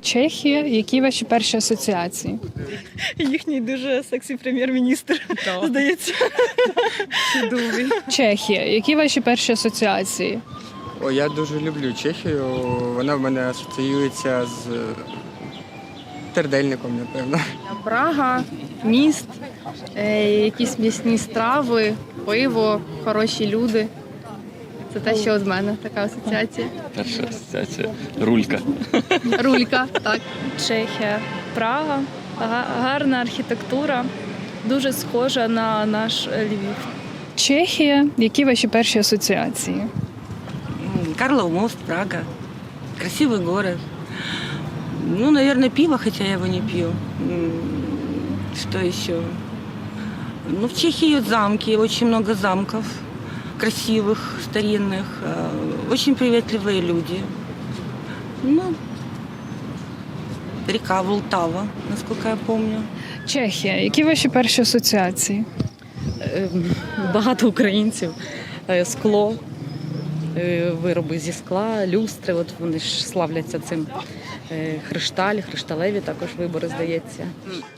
Чехія. Які ваші перші асоціації? Їхній дуже сексі прем'єр-міністр, здається. Чудовий. Чехія. Які ваші перші асоціації? О, я дуже люблю Чехію. Вона в мене асоціюється з тердельником, напевно. Прага, міст, якісь м'ясні страви, пиво, хороші люди. Це те, що від мене така асоціація. Перша асоціація. Рулька. Рулька, так. Чехія, Прага, гарна архітектура, дуже схожа на наш Львів. Чехія. Які ваші перші асоціації? Карлов мост, Прага. Красивый город. Ну, наверное, пиво, хотя я его не пью. Что еще? Ну, в Чехии замки, очень много замков. Красивых, старинных. Очень приветливые люди. Ну, река Волтава, насколько я помню. Чехія. Які ваші перші асоціації? Багато українців, скло, вироби зі скла, люстри, от вони ж славляться цим. Кришталеві також вибори, здається.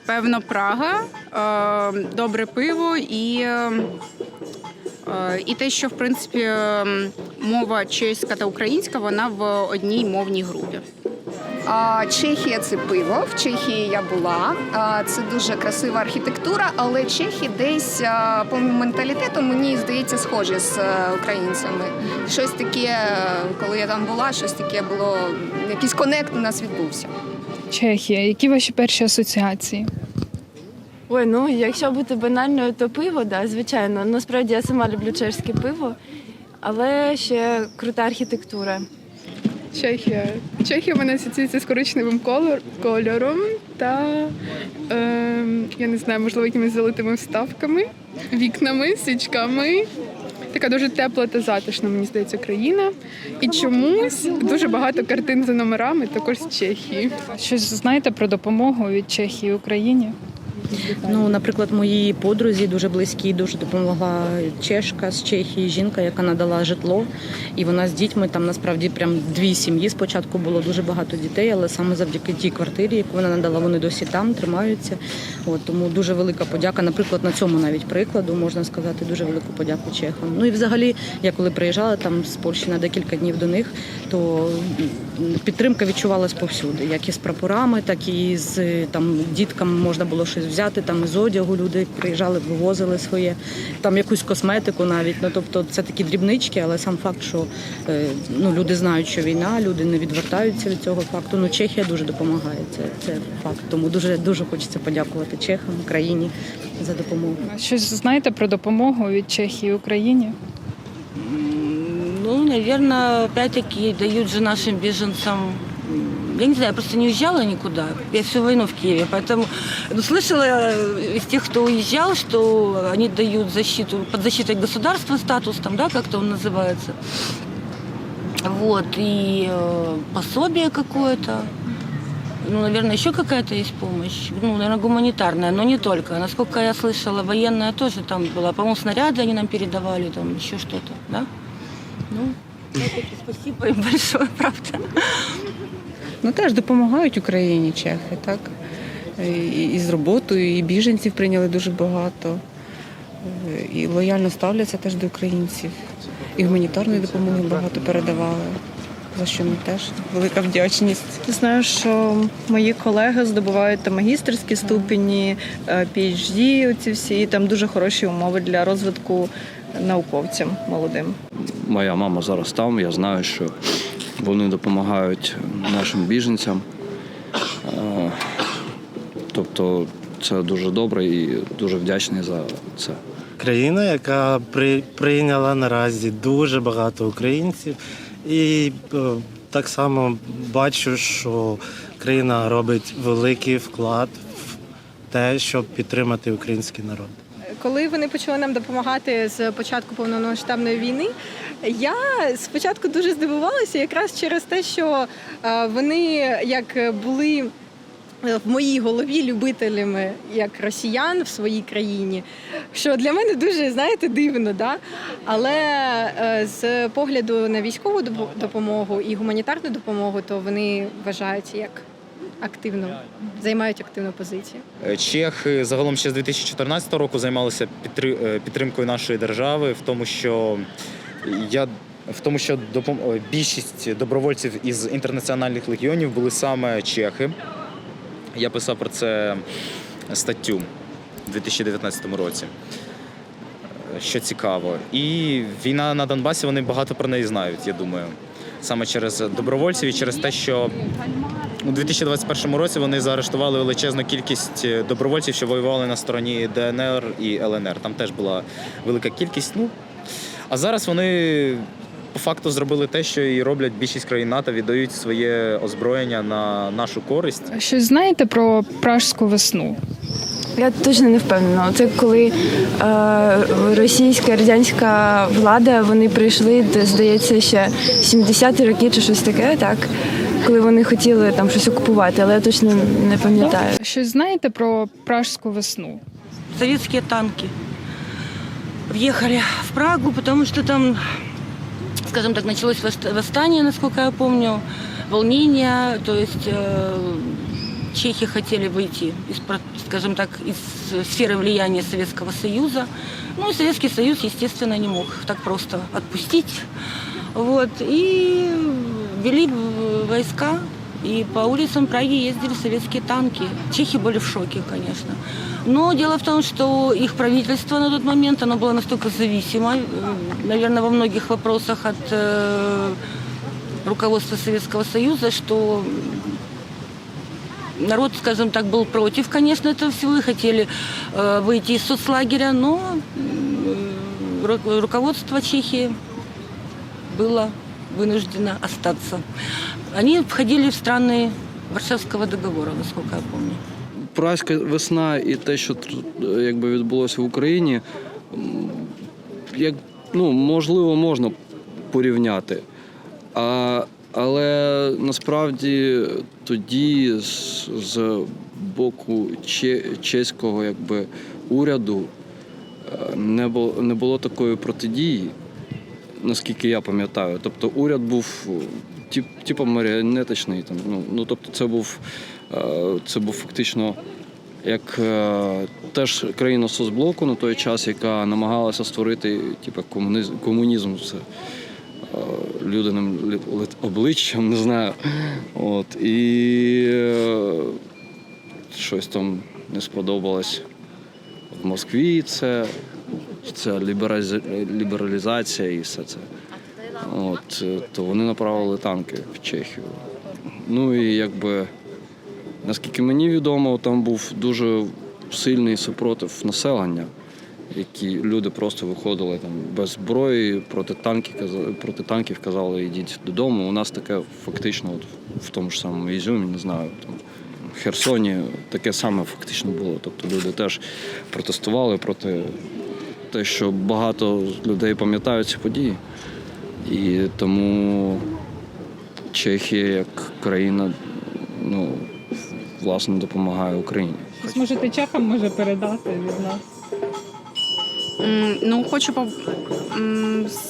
Певно, Прага, добре пиво і те, що, в принципі, мова чеська та українська, вона в одній мовній групі. Чехія – це пиво. В Чехії я була. Це дуже красива архітектура, але чехи десь по менталітету, мені здається, схожі з українцями. Щось таке, коли я там була, щось таке було, якийсь конект у нас відбувся. Чехія. Які ваші перші асоціації? Ой, ну якщо бути банальною, то пиво, да, звичайно. Насправді я сама люблю чешське пиво, але ще крута архітектура. Чехія. Чехія в мене асоціюється з коричневим кольором та, я не знаю, можливо, якимись золотими вставками, вікнами, свічками. Така дуже тепла та затишна, мені здається, країна. І чомусь дуже багато картин за номерами також з Чехії. Щось знаєте про допомогу від Чехії Україні? Ну, наприклад, моїй подрузі дуже близькій дуже допомогла чешка з Чехії, жінка, яка надала житло. І вона з дітьми, там насправді прям 2 сім'ї. Спочатку було дуже багато дітей, але саме завдяки тій квартирі, яку вона надала, вони досі там тримаються. Тому дуже велика подяка. Наприклад, на цьому навіть прикладу можна сказати дуже велику подяку чехам. Ну і взагалі, я коли приїжджала там з Польщі на декілька днів до них, то підтримка відчувалась повсюди. Як і з прапорами, так і з там діткам можна було щось взяти, там із одягу люди приїжджали, вивозили своє, там якусь косметику навіть. Ну, тобто це такі дрібнички, але сам факт, що люди знають, що війна, люди не відвертаються від цього факту. Ну, Чехія дуже допомагає, це факт. Тому дуже хочеться подякувати чехам, країні за допомогу. Щось знаєте про допомогу від Чехії Україні? Ну, наверное, опять-таки дают же нашим беженцам. Я не знаю, я просто не уезжала никуда. Я всю войну в Киеве, поэтому слышала из тех, кто уезжал, что они дают защиту, под защитой государства статус, там, да, как-то он называется. Вот, и пособие какое-то. Ну, наверное, еще какая-то есть помощь. Ну, наверное, гуманитарная, но не только. Насколько я слышала, военная тоже там была. По-моему, снаряды они нам передавали, там еще что-то, да? Ну, опять-таки, спасибо им большое, правда. Ну, теж допомагають Україні чехи, так? І з роботою, і біженців прийняли дуже багато. І лояльно ставляться теж до українців. І гуманітарної допомоги багато передавали, за що ми теж велика вдячність. Знаю, що мої колеги здобувають там магістерські ступені, PhD, оці всі, і там дуже хороші умови для розвитку науковцям молодим. Моя мама зараз там, я знаю, що вони допомагають нашим біженцям. Тобто це дуже добре і дуже вдячний за це. Країна, яка прийняла наразі дуже багато українців. І так само бачу, що країна робить великий вклад в те, щоб підтримати український народ. Коли вони почали нам допомагати з початку повномасштабної війни, я спочатку дуже здивувалася якраз через те, що вони як були в моїй голові любителями як росіян в своїй країні, що для мене дуже, знаєте, дивно, да? Але з погляду на військову допомогу і гуманітарну допомогу, то вони вважаються як активно займають активну позицію. Чехи загалом ще з 2014 року займалися підтримкою нашої держави, в тому, що більшість добровольців із інтернаціональних легіонів були саме чехи. Я писав про це статтю у 2019 році, що цікаво. І війна на Донбасі, вони багато про неї знають, я думаю. Саме через добровольців і через те, що у 2021 році вони заарештували величезну кількість добровольців, що воювали на стороні ДНР і ЛНР. Там теж була велика кількість. А зараз вони по факту зробили те, що і роблять більшість країн НАТО, віддають своє озброєння на нашу користь. Щось знаєте про Пражську весну? Я точно не впевнена. Це коли російська, радянська влада, вони прийшли, здається, ще 70-ті роки чи щось таке, так? Коли вони хотіли там щось окупувати, але я точно не пам'ятаю. Щось знаєте про Пражську весну? Советские танки въехали в Прагу, потому что там, скажем так, началось восстание, насколько я помню, волнение, то есть чехи хотели выйти из, скажем так, из сферы влияния Советского Союза. Ну и Советский Союз, естественно, не мог так просто отпустить. Вот. И вели войска, и по улицам Праги ездили советские танки. Чехи были в шоке, конечно. Но дело в том, что их правительство на тот момент, оно было настолько зависимо, наверное, во многих вопросах от руководства Советского Союза, что народ, скажем так, был против, конечно, этого всего, и хотели выйти из соцлагеря, но руководство Чехии было вынуждено остаться. Они входили в страны Варшавского договора, насколько я помню. Пражська весна і те, що якби відбулося в Україні, можливо, можна порівняти. Але насправді тоді з боку чеського уряду не було такої протидії, наскільки я пам'ятаю. Тобто уряд був маріонеточний. Тобто це був фактично як теж країна соцблоку на той час, яка намагалася створити комунізм. Людяним обличчям, не знаю. І щось там не сподобалось в Москві, це лібералізація і все це. То вони направили танки в Чехію. І наскільки мені відомо, там був дуже сильний супротив населення, які люди просто виходили там без зброї, проти танків казали, йдіть додому. У нас таке фактично в тому ж самому Ізюмі, не знаю, там, в Херсоні таке саме фактично було. Тобто люди теж протестували проти те, що багато людей пам'ятають ці події. І тому Чехія як країна, власне, допомагає Україні. Щось можете чехам передати від нас? Хочу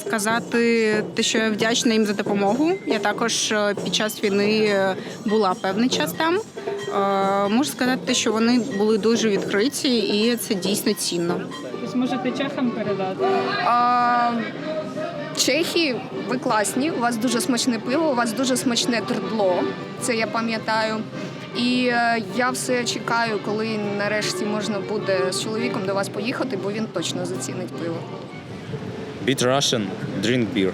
сказати те, що я вдячна їм за допомогу. Я також під час війни була певний час там. Можу сказати, що вони були дуже відкриті і це дійсно цінно. Щось можете чехам передати? Чехи, ви класні, у вас дуже смачне пиво, у вас дуже смачне трдло, це я пам'ятаю. І я все чекаю, коли нарешті можна буде з чоловіком до вас поїхати, бо він точно зацінить пиво. Beat Russian, drink beer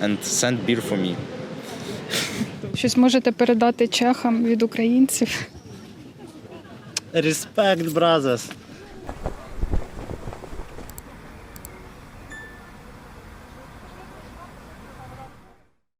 and send beer for me. Щось можете передати чехам від українців? Respect, brothers.